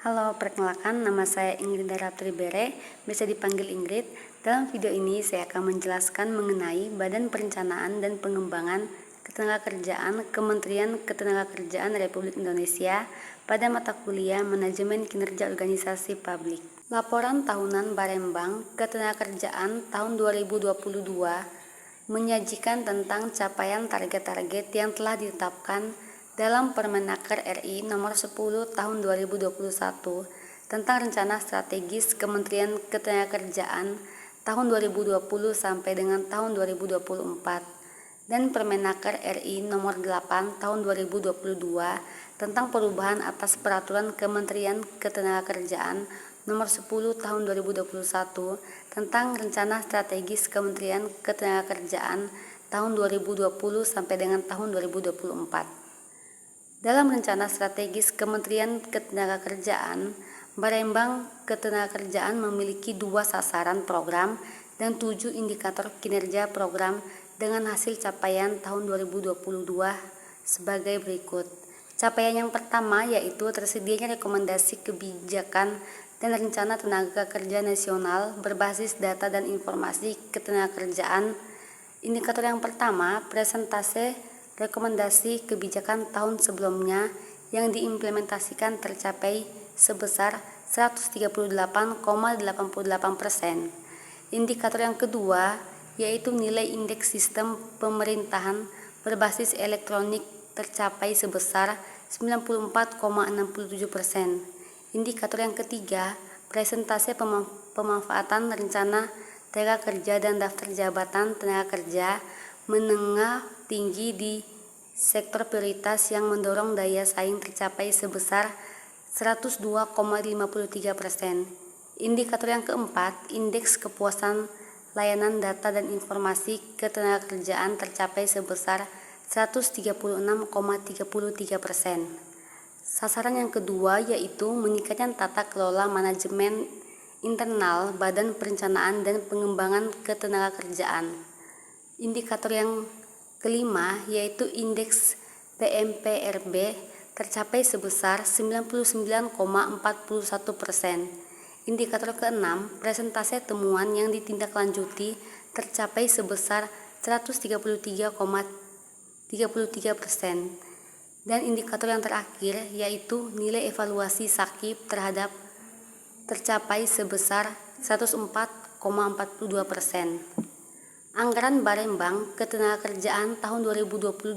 Halo, perkenalkan nama saya Ingrid Raptri Bere, bisa dipanggil Ingrid. Dalam video ini saya akan menjelaskan mengenai Badan Perencanaan dan Pengembangan Ketenagakerjaan Kementerian Ketenagakerjaan Republik Indonesia pada mata kuliah Manajemen Kinerja Organisasi Publik. Laporan tahunan Barembang Ketenagakerjaan tahun 2022 menyajikan tentang capaian target-target yang telah ditetapkan dalam Permenaker RI Nomor 10 Tahun 2021 tentang Rencana Strategis Kementerian Ketenagakerjaan tahun 2020 sampai dengan tahun 2024 dan Permenaker RI Nomor 8 Tahun 2022 tentang perubahan atas Peraturan Kementerian Ketenagakerjaan Nomor 10 Tahun 2021 tentang Rencana Strategis Kementerian Ketenagakerjaan tahun 2020 sampai dengan tahun 2024. Dalam Rencana Strategis Kementerian Ketenagakerjaan, Barembang Ketenagakerjaan memiliki 2 sasaran program dan 7 indikator kinerja program dengan hasil capaian tahun 2022 sebagai berikut. Capaian yang pertama yaitu tersedianya rekomendasi kebijakan dan rencana tenaga kerja nasional berbasis data dan informasi ketenagakerjaan. Indikator yang pertama, presentase rekomendasi kebijakan tahun sebelumnya yang diimplementasikan tercapai sebesar 138,88%. Indikator yang kedua yaitu nilai indeks sistem pemerintahan berbasis elektronik tercapai sebesar 94,67%. Indikator yang ketiga, presentase pemanfaatan rencana tenaga kerja dan daftar jabatan tenaga kerja menengah tinggi di sektor prioritas yang mendorong daya saing tercapai sebesar 102,53%. Indikator yang keempat, indeks kepuasan layanan data dan informasi ketenagakerjaan tercapai sebesar 136,33%. Sasaran yang kedua yaitu meningkatkan tata kelola manajemen internal Badan Perencanaan dan Pengembangan Ketenagakerjaan. Indikator yang kelima yaitu indeks PMPRB tercapai sebesar 99,41%. Indikator keenam, presentase temuan yang ditindaklanjuti tercapai sebesar 133,33%. Dan indikator yang terakhir yaitu nilai evaluasi SAKIP tercapai sebesar 104,42%. Anggaran Barembang Ketenagakerjaan tahun 2022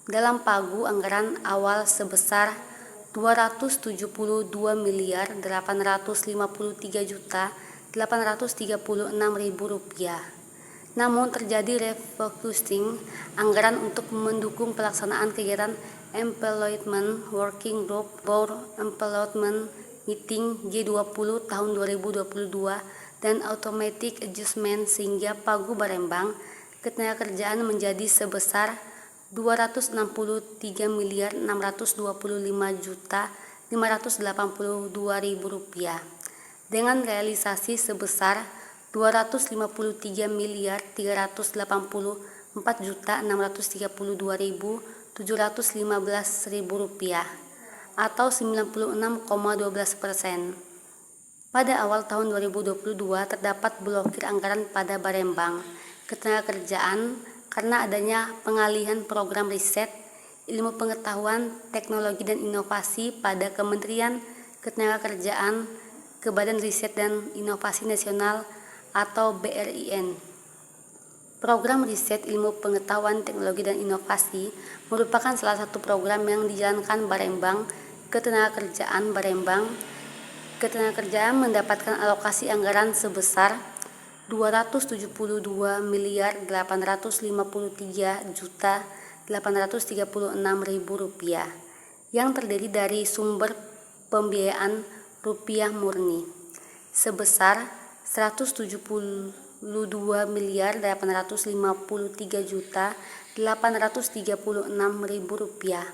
dalam pagu anggaran awal sebesar Rp273.853.836.000. Namun terjadi refocusing anggaran untuk mendukung pelaksanaan kegiatan Employment Working Group Board Employment Meeting G20 tahun 2022 dan automatic adjustment sehingga pagu Barembang Ketenagakerjaan menjadi sebesar Rp265.585.582.000 dengan realisasi sebesar Rp253.384.632.715.000 atau 96,12%. Pada awal tahun 2022 terdapat blokir anggaran pada Barembang Ketenagakerjaan karena adanya pengalihan program riset, ilmu pengetahuan, teknologi dan inovasi pada Kementerian Ketenagakerjaan ke Badan Riset dan Inovasi Nasional atau BRIN. Program riset ilmu pengetahuan, teknologi dan inovasi merupakan salah satu program yang dijalankan Barembang Ketenagakerjaan. Barembang Ketenagakerjaan mendapatkan alokasi anggaran sebesar Rp272.853.836.000 yang terdiri dari sumber pembiayaan rupiah murni sebesar Rp172.853.836.000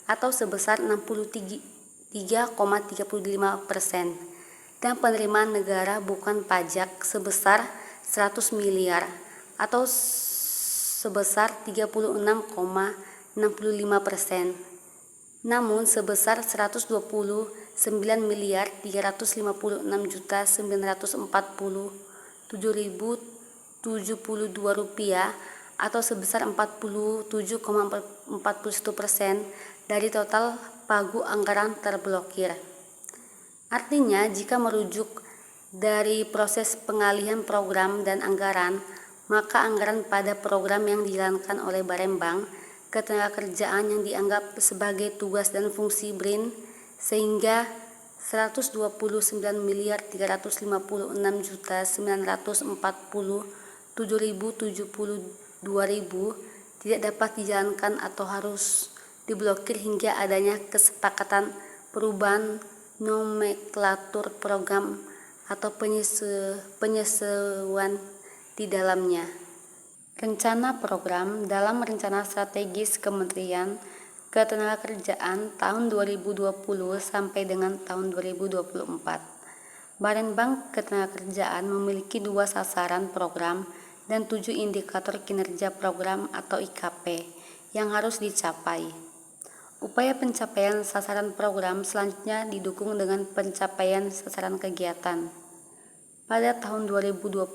atau sebesar 63,35%, dan penerimaan negara bukan pajak sebesar 100 miliar atau sebesar 36,65%. namun sebesar 120.936.940.772 rupiah atau sebesar 47,41% dari total pagu anggaran terblokir. Artinya, jika merujuk dari proses pengalihan program dan anggaran, maka anggaran pada program yang dijalankan oleh Barenbang Ketenagakerjaan yang dianggap sebagai tugas dan fungsi BRIN sehingga 129.356.940.772 tidak dapat dijalankan atau harus diblokir hingga adanya kesepakatan perubahan nomenklatur program atau penyesuaian di dalamnya. Rencana program dalam Rencana Strategis Kementerian Ketenagakerjaan tahun 2020 sampai dengan tahun 2024. Barenbang Ketenagakerjaan memiliki 2 sasaran program dan 7 indikator kinerja program atau IKP yang harus dicapai. Upaya pencapaian sasaran program selanjutnya didukung dengan pencapaian sasaran kegiatan. Pada tahun 2022,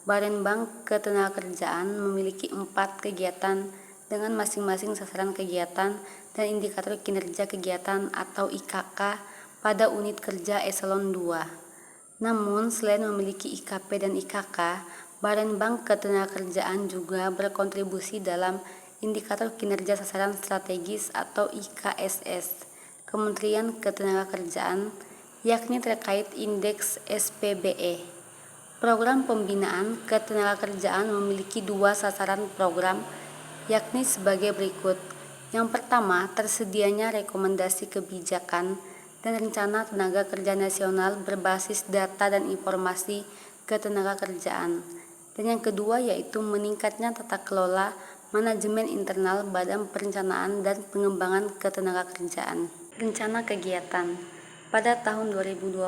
Barenbang Ketenagakerjaan memiliki 4 kegiatan dengan masing-masing sasaran kegiatan dan indikator kinerja kegiatan atau IKK pada unit kerja eselon 2. Namun, selain memiliki IKP dan IKK, Barenbang Ketenagakerjaan juga berkontribusi dalam indikator kinerja sasaran strategis atau IKSS Kementerian Ketenagakerjaan, yakni terkait indeks SPBE. Program pembinaan ketenagakerjaan memiliki 2 sasaran program, yakni sebagai berikut. Yang pertama, tersedianya rekomendasi kebijakan dan rencana tenaga kerja nasional berbasis data dan informasi ketenagakerjaan. Dan yang kedua yaitu meningkatnya tata kelola manajemen internal Badan Perencanaan dan Pengembangan Ketenagakerjaan. Rencana kegiatan pada tahun 2020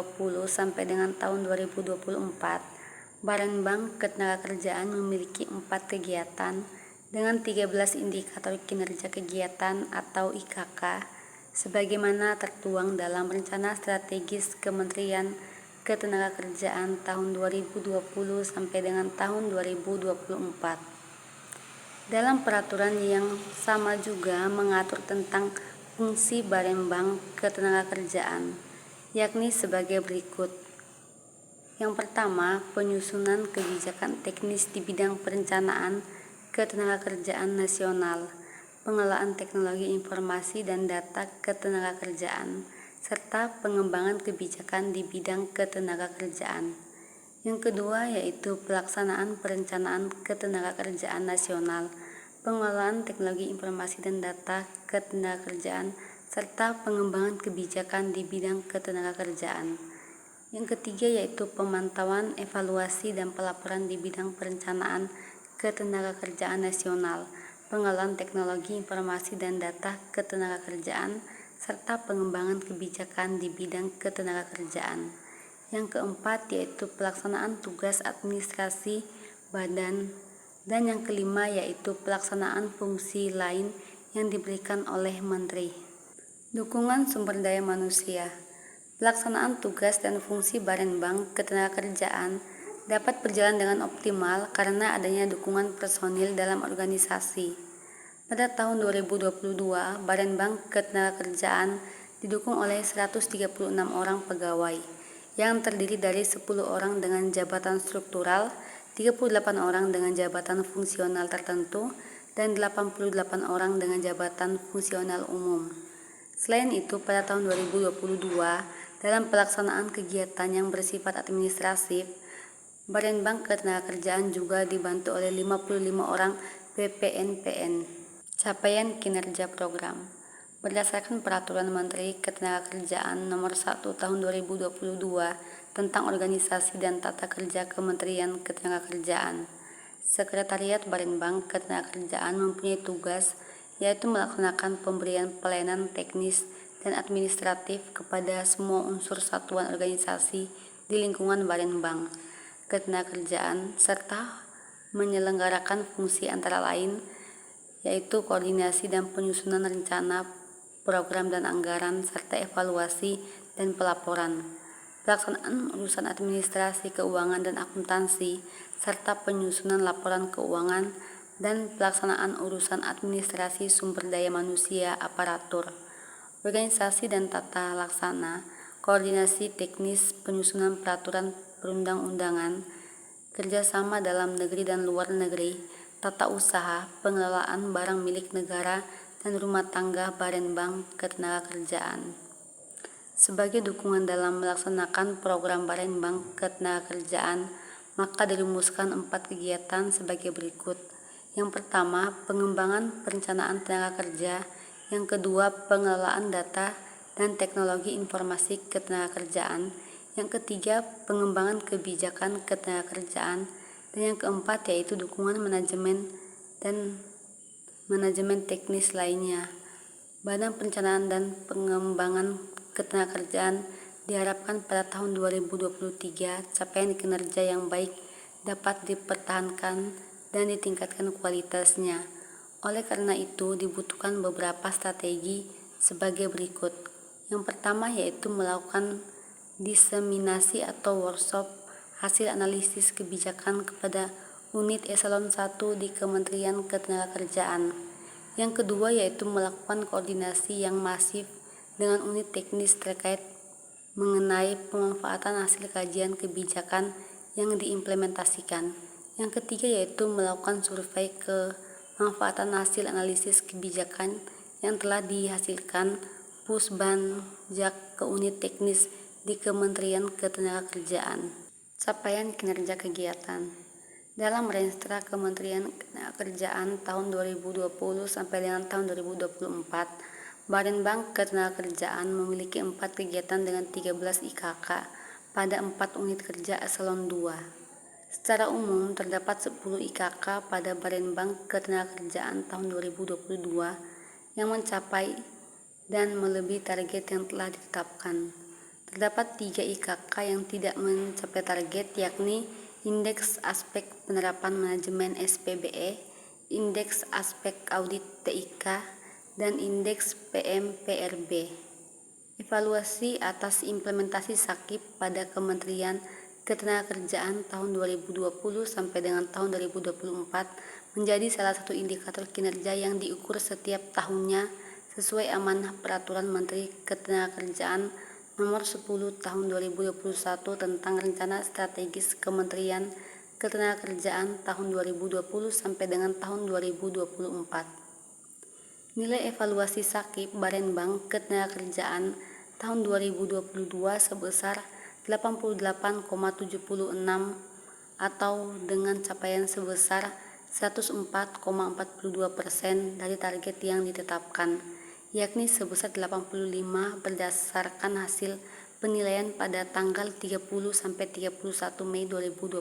sampai dengan tahun 2024, Barenbang Ketenagakerjaan memiliki 4 kegiatan dengan 13 indikator kinerja kegiatan atau IKK sebagaimana tertuang dalam Rencana Strategis Kementerian Ketenagakerjaan tahun 2020 sampai dengan tahun 2024. Dalam peraturan yang sama juga mengatur tentang fungsi Barenbang Ketenagakerjaan, yakni sebagai berikut. Yang pertama, penyusunan kebijakan teknis di bidang perencanaan ketenagakerjaan nasional, pengelolaan teknologi informasi dan data ketenagakerjaan, serta pengembangan kebijakan di bidang ketenagakerjaan. Yang kedua yaitu pelaksanaan perencanaan ketenagakerjaan nasional, pengelolaan teknologi informasi dan data ketenagakerjaan, serta pengembangan kebijakan di bidang ketenagakerjaan. Yang ketiga yaitu pemantauan, evaluasi, dan pelaporan di bidang perencanaan ketenagakerjaan nasional, pengelolaan teknologi informasi dan data ketenagakerjaan, serta pengembangan kebijakan di bidang ketenagakerjaan. Yang keempat yaitu pelaksanaan tugas administrasi badan, dan yang kelima yaitu pelaksanaan fungsi lain yang diberikan oleh Menteri. Dukungan sumber daya manusia. Pelaksanaan tugas dan fungsi Barenbang Ketenagakerjaan dapat berjalan dengan optimal karena adanya dukungan personil dalam organisasi. Pada tahun 2022, Barenbang Ketenagakerjaan didukung oleh 136 orang pegawai, yang terdiri dari 10 orang dengan jabatan struktural, 38 orang dengan jabatan fungsional tertentu, dan 88 orang dengan jabatan fungsional umum. Selain itu, pada tahun 2022, dalam pelaksanaan kegiatan yang bersifat administratif, Barenbang Ketenagakerjaan juga dibantu oleh 55 orang PPNPN. Capaian kinerja program. Berdasarkan Peraturan Menteri Ketenagakerjaan Nomor 1 Tahun 2022 tentang organisasi dan tata kerja Kementerian Ketenagakerjaan, Sekretariat Barenbang Ketenagakerjaan mempunyai tugas yaitu melaksanakan pemberian pelayanan teknis dan administratif kepada semua unsur satuan organisasi di lingkungan Barenbang Ketenagakerjaan serta menyelenggarakan fungsi antara lain yaitu koordinasi dan penyusunan rencana program dan anggaran, serta evaluasi dan pelaporan, pelaksanaan urusan administrasi keuangan dan akuntansi, serta penyusunan laporan keuangan dan pelaksanaan urusan administrasi sumber daya manusia aparatur, organisasi dan tata laksana, koordinasi teknis penyusunan peraturan perundang-undangan, kerjasama dalam negeri dan luar negeri, tata usaha, pengelolaan barang milik negara, dan rumah tangga Barenbang Ketenagakerjaan. Sebagai dukungan dalam melaksanakan program Barenbang Ketenagakerjaan, maka dirumuskan 4 kegiatan sebagai berikut. Yang pertama, pengembangan perencanaan tenaga kerja. Yang kedua, pengelolaan data dan teknologi informasi ketenagakerjaan. Yang ketiga, pengembangan kebijakan ketenagakerjaan. Dan yang keempat yaitu dukungan manajemen dan manajemen teknis lainnya. Badan Perencanaan dan Pengembangan Ketenagakerjaan diharapkan pada tahun 2023 capaian kinerja yang baik dapat dipertahankan dan ditingkatkan kualitasnya. Oleh karena itu dibutuhkan beberapa strategi sebagai berikut. Yang pertama yaitu melakukan diseminasi atau workshop hasil analisis kebijakan kepada unit eselon 1 di Kementerian Ketenagakerjaan. Yang kedua yaitu melakukan koordinasi yang masif dengan unit teknis terkait mengenai pemanfaatan hasil kajian kebijakan yang diimplementasikan. Yang ketiga yaitu melakukan survei kemanfaatan hasil analisis kebijakan yang telah dihasilkan Pusbanjak ke unit teknis di Kementerian Ketenagakerjaan. Capaian kinerja kegiatan. Dalam Renstra Kementerian Ketenagakerjaan tahun 2020 sampai dengan tahun 2024, Barenbang Ketenagakerjaan memiliki 4 kegiatan dengan 13 IKK pada 4 unit kerja eselon 2. Secara umum terdapat 10 IKK pada Barenbang Ketenagakerjaan tahun 2022 yang mencapai dan melebihi target yang telah ditetapkan. Terdapat 3 IKK yang tidak mencapai target, yakni Indeks Aspek Penerapan Manajemen SPBE, Indeks Aspek Audit TIK, dan Indeks PMPRB. Evaluasi atas implementasi SAKIP pada Kementerian Ketenagakerjaan tahun 2020 sampai dengan tahun 2024 menjadi salah satu indikator kinerja yang diukur setiap tahunnya sesuai amanah Peraturan Menteri Ketenagakerjaan Nomor 10 Tahun 2021 tentang Rencana Strategis Kementerian Ketenagakerjaan tahun 2020 sampai dengan tahun 2024. Nilai evaluasi SAKIP Barenbang Ketenagakerjaan tahun 2022 sebesar 88,76 atau dengan capaian sebesar 104,42% dari target yang ditetapkan, yakni sebesar 85 berdasarkan hasil penilaian pada tanggal 30 sampai 31 Mei 2022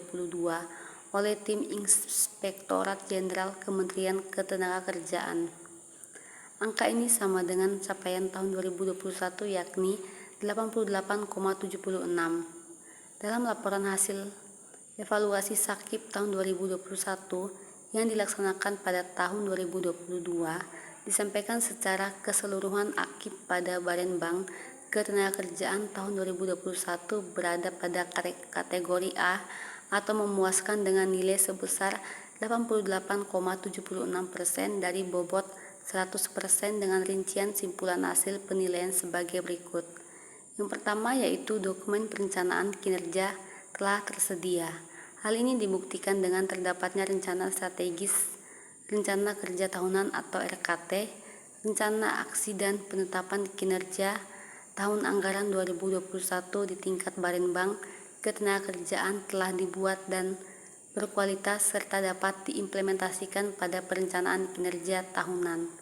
oleh tim Inspektorat Jenderal Kementerian Ketenagakerjaan. Angka ini sama dengan capaian tahun 2021 yakni 88,76. Dalam laporan hasil evaluasi SAKIP tahun 2021 yang dilaksanakan pada tahun 2022 disampaikan secara keseluruhan AKIP pada Barenbang Ketenagakerjaan tahun 2021 berada pada kategori A atau memuaskan dengan nilai sebesar 88,76% dari bobot 100% dengan rincian simpulan hasil penilaian sebagai berikut. Yang pertama yaitu dokumen perencanaan kinerja telah tersedia. Hal ini dibuktikan dengan terdapatnya rencana strategis, rencana kerja tahunan atau RKT, rencana aksi dan penetapan kinerja tahun anggaran 2021 di tingkat Barenbang Ketenagakerjaan telah dibuat dan berkualitas serta dapat diimplementasikan pada perencanaan kinerja tahunan.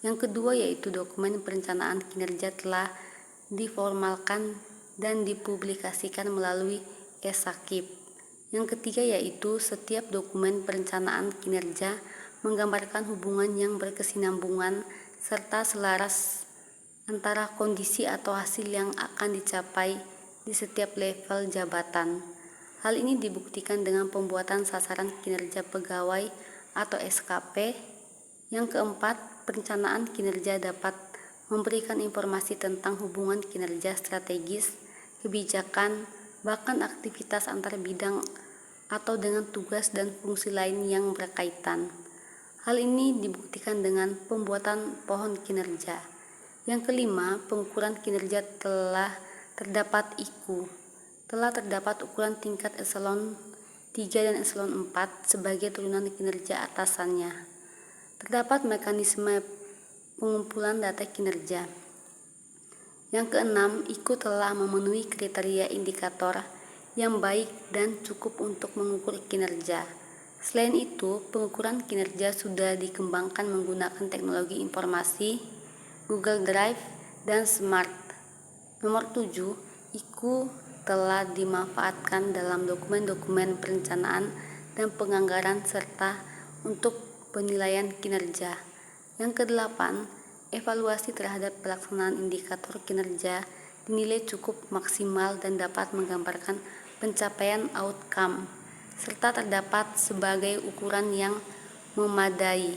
Yang kedua yaitu dokumen perencanaan kinerja telah diformalkan dan dipublikasikan melalui e-SAKIP. Yang ketiga yaitu setiap dokumen perencanaan kinerja menggambarkan hubungan yang berkesinambungan serta selaras antara kondisi atau hasil yang akan dicapai di setiap level jabatan. Hal ini dibuktikan dengan pembuatan sasaran kinerja pegawai atau SKP. Yang keempat, perencanaan kinerja dapat memberikan informasi tentang hubungan kinerja strategis, kebijakan, bahkan aktivitas antar bidang atau dengan tugas dan fungsi lain yang berkaitan. Hal ini dibuktikan dengan pembuatan pohon kinerja. Yang kelima, pengukuran kinerja telah terdapat IQ. Telah terdapat ukuran tingkat eselon 3 dan eselon 4 sebagai turunan kinerja atasannya. Terdapat mekanisme pengumpulan data kinerja. Yang keenam, IQ telah memenuhi kriteria indikator yang baik dan cukup untuk mengukur kinerja. Selain itu, pengukuran kinerja sudah dikembangkan menggunakan teknologi informasi, Google Drive, dan Smart. Nomor 7, IQ telah dimanfaatkan dalam dokumen-dokumen perencanaan dan penganggaran serta untuk penilaian kinerja. Yang kedelapan, evaluasi terhadap pelaksanaan indikator kinerja dinilai cukup maksimal dan dapat menggambarkan pencapaian outcome, serta terdapat sebagai ukuran yang memadai.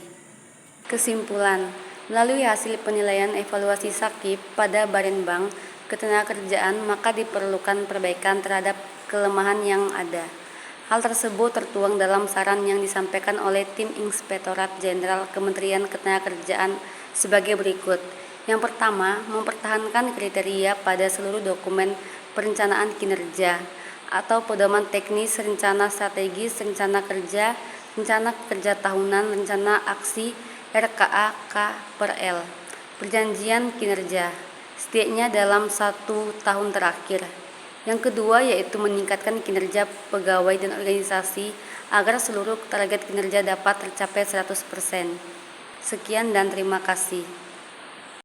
Kesimpulan, melalui hasil penilaian evaluasi Sakip pada Barenbang Ketenagakerjaan, maka diperlukan perbaikan terhadap kelemahan yang ada. Hal tersebut tertuang dalam saran yang disampaikan oleh tim Inspektorat Jenderal Kementerian Ketenagakerjaan sebagai berikut. Yang pertama, mempertahankan kriteria pada seluruh dokumen perencanaan kinerja atau pedoman teknis, rencana strategis, rencana kerja tahunan, rencana aksi, RKA K/L, perjanjian kinerja, setidaknya dalam 1 tahun terakhir. Yang kedua yaitu meningkatkan kinerja pegawai dan organisasi agar seluruh target kinerja dapat tercapai 100%. Sekian dan terima kasih.